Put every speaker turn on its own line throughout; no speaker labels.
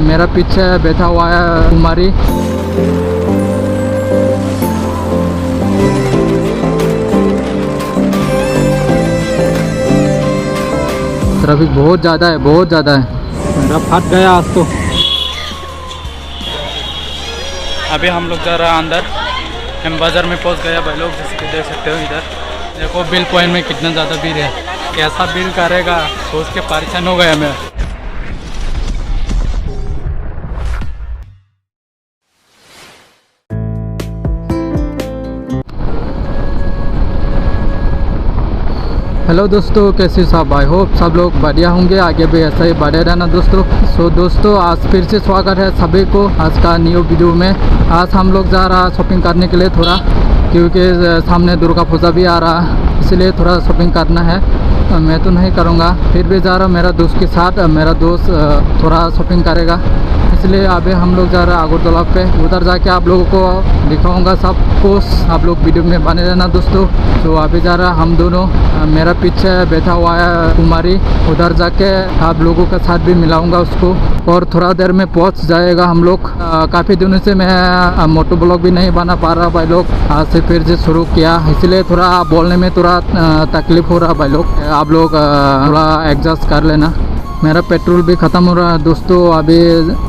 मेरा पीछे बैठा हुआ है कुमारी। ट्रैफिक बहुत ज़्यादा है, बहुत ज़्यादा है। मेरा फट गया आज तो। अभी हम लोग जा रहे हैं अंदर, हम बाज़ार में पहुंच गया भाई लोग। जैसे कि देख सकते हो इधर देखो बिल पॉइंट में कितना ज़्यादा भीड़ है। कैसा बिल करेगा सोच के परेशान हो गया मैं। हेलो दोस्तों, कैसे सब? आई होप सब लोग बढ़िया होंगे, आगे भी ऐसा ही बढ़े रहना दोस्तों। सो दोस्तों, आज फिर से स्वागत है सभी को आज का न्यू वीडियो में। आज हम लोग जा रहा शॉपिंग करने के लिए थोड़ा, क्योंकि सामने दुर्गा पूजा भी आ रहा है, इसलिए थोड़ा शॉपिंग करना है। मैं तो नहीं करूँगा, फिर भी जा रहा मेरा दोस्त के साथ। मेरा दोस्त थोड़ा शॉपिंग करेगा, इसलिए अभी हम लोग जा रहे हैं अगरतला पे। उधर जाके आप लोगों को दिखाऊंगा सब कुछ, आप लोग वीडियो में बने रहना दोस्तों। तो अभी जा रहा हम दोनों, मेरा पीछे बैठा हुआ है कुमारी। उधर जाके आप लोगों के साथ भी मिलाऊंगा उसको, और थोड़ा देर में पहुंच जाएगा हम लोग। काफ़ी दिनों से मैं मोटो ब्लॉग भी नहीं बना पा रहा भाई लोग, आज से फिर से शुरू किया, इसलिए थोड़ा बोलने में थोड़ा तकलीफ हो रहा भाई लोग। आप लोग थोड़ा एडजस्ट कर लेना। मेरा पेट्रोल भी ख़त्म हो रहा है दोस्तों, अभी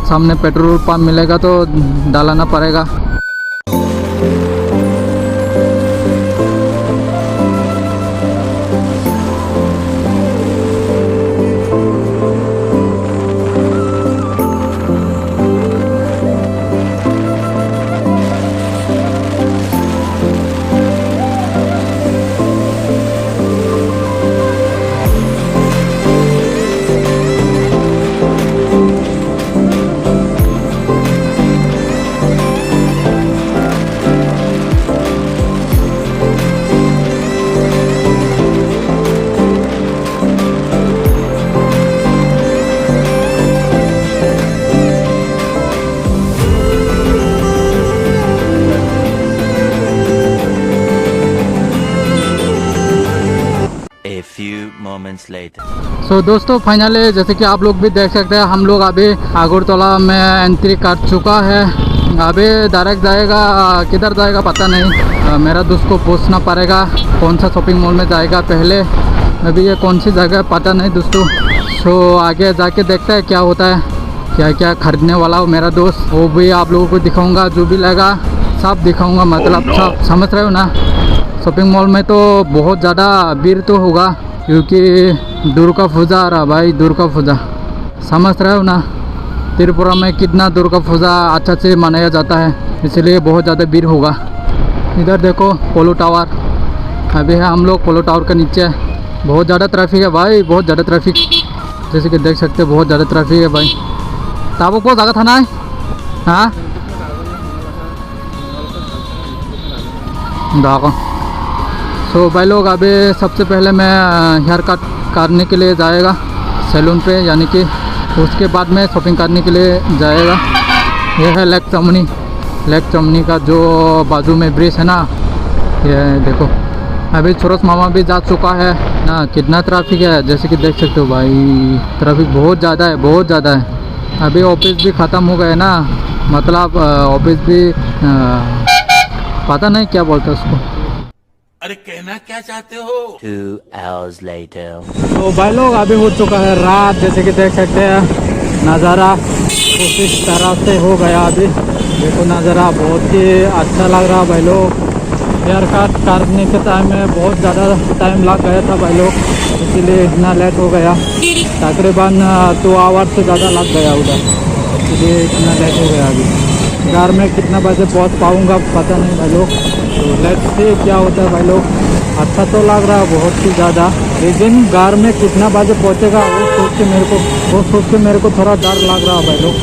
सामने पेट्रोल पंप मिलेगा तो डालना पड़ेगा। सो दोस्तों, फाइनली जैसे कि आप लोग भी देख सकते हैं, हम लोग अभी अगरतला में एंट्री कर चुका है। अभी डायरेक्ट जाएगा, किधर जाएगा पता नहीं। मेरा दोस्त को पूछना पड़ेगा कौन सा शॉपिंग मॉल में जाएगा पहले। अभी ये कौन सी जगह पता नहीं दोस्तों। सो आगे जाके देखते हैं क्या होता है, क्या क्या खरीदने वाला हो मेरा दोस्त, वो भी आप लोगों को दिखाऊँगा। जो भी लगा सब दिखाऊँगा, मतलब सब समझ रहे हो ना। शॉपिंग मॉल में तो बहुत ज़्यादा भीड़ तो होगा, क्योंकि दुर्गा पूजा आ रहा भाई, दुर्गा पूजा समझ रहे हो ना। त्रिपुरा में कितना दुर्गा पूजा अच्छा से मनाया जाता है, इसलिए बहुत ज़्यादा भीड़ होगा। इधर देखो पोलो टावर, अभी है हम लोग पोलो टावर के नीचे। बहुत ज़्यादा ट्रैफिक है भाई, बहुत ज़्यादा ट्रैफिक, जैसे कि देख सकते हो बहुत ज़्यादा ट्रैफिक है भाई। ताबो को जगह था ना, हाँ दागा। सो भाई लोग, अभी सबसे पहले मैं हेयर कट करने के लिए जाएगा सैलून पे, यानी कि उसके बाद में शॉपिंग करने के लिए जाएगा। यह है लेक चमनी का जो बाजू में ब्रिज है ना, ये देखो। अभी छोरस मामा भी जा चुका है ना। कितना ट्रैफिक है जैसे कि देख सकते हो भाई, ट्रैफिक बहुत ज़्यादा है, बहुत ज़्यादा है। अभी ऑफिस भी ख़त्म हो गए ना, मतलब ऑफिस भी पता नहीं क्या बोलते उसको।
अरे कहना क्या चाहते हो?
2 hours later.
तो भाई लोग, अभी हो चुका है रात, जैसे कि देख सकते हैं नज़ारा कुछ इस तरह से हो गया। अभी देखो नज़ारा बहुत ही अच्छा लग रहा भाई लोग। हेयर कट करने के टाइम में बहुत ज़्यादा टाइम लग गया था भाई लोग, इसीलिए इतना लेट हो गया। तकरीबन 2 आवर से ज़्यादा लग गया उधर, इसलिए इतना लेट हो गया। अभी घर में कितना बजे पहुंच पाऊंगा पता नहीं भाई लोग। तो लेट्स से क्या होता है भाई लोग। अच्छा तो लग रहा है बहुत ही ज़्यादा, लेकिन घर में कितना बजे पहुंचेगा वो सोच के मेरे को थोड़ा डर लग रहा है भाई लोग।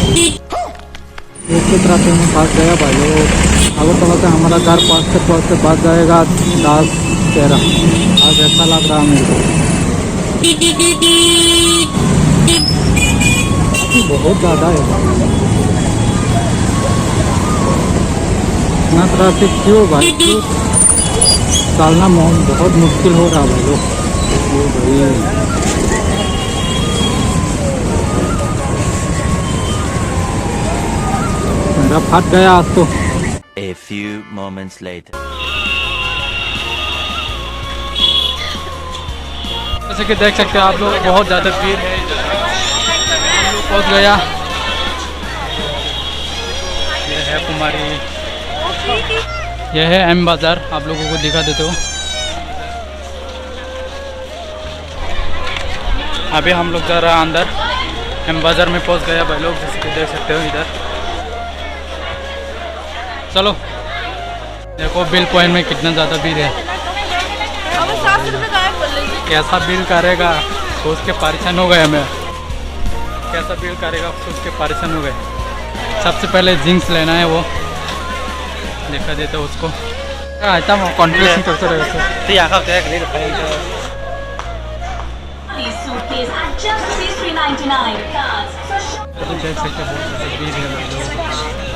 एक तरह से मैं फंस गया भाई लोग। अगरतला से हमारा घर पहुँचते बच जाएगा 10-13, आज ऐसा लग रहा है मेरे को। बहुत ज़्यादा है, इतना ट्रैफिक क्यों भाई, क्यों चलना बहुत मुश्किल हो रहा भाई लोग। मेरा फट गया आज तो।
A few moments later.
जैसे कि देख सकते हैं आप लोग, बहुत ज़्यादा भीड़ है इधर। हम लोग पहुँच गया। ये है कुमारी, ये है एम बाज़ार, आप लोगों को दिखा देते हो। अभी हम लोग जा रहे हैं अंदर, एम बाज़ार में पहुँच गया भाई लोग, जैसे कि देख सकते हो इधर। चलो देखो बिल पॉइंट में कितना ज़्यादा भीड़ है। कैसा बिल करेगा सोच के परेशान हो गए हमें, कैसा बिल करेगा सोच के परेशान हो गए। सबसे पहले जिंक्स लेना है, वो देखा देता है उसको। आता हूँ कॉन्फ्रेंस करते रहे। देख सकते बहुत भीड़ है भाई लोग।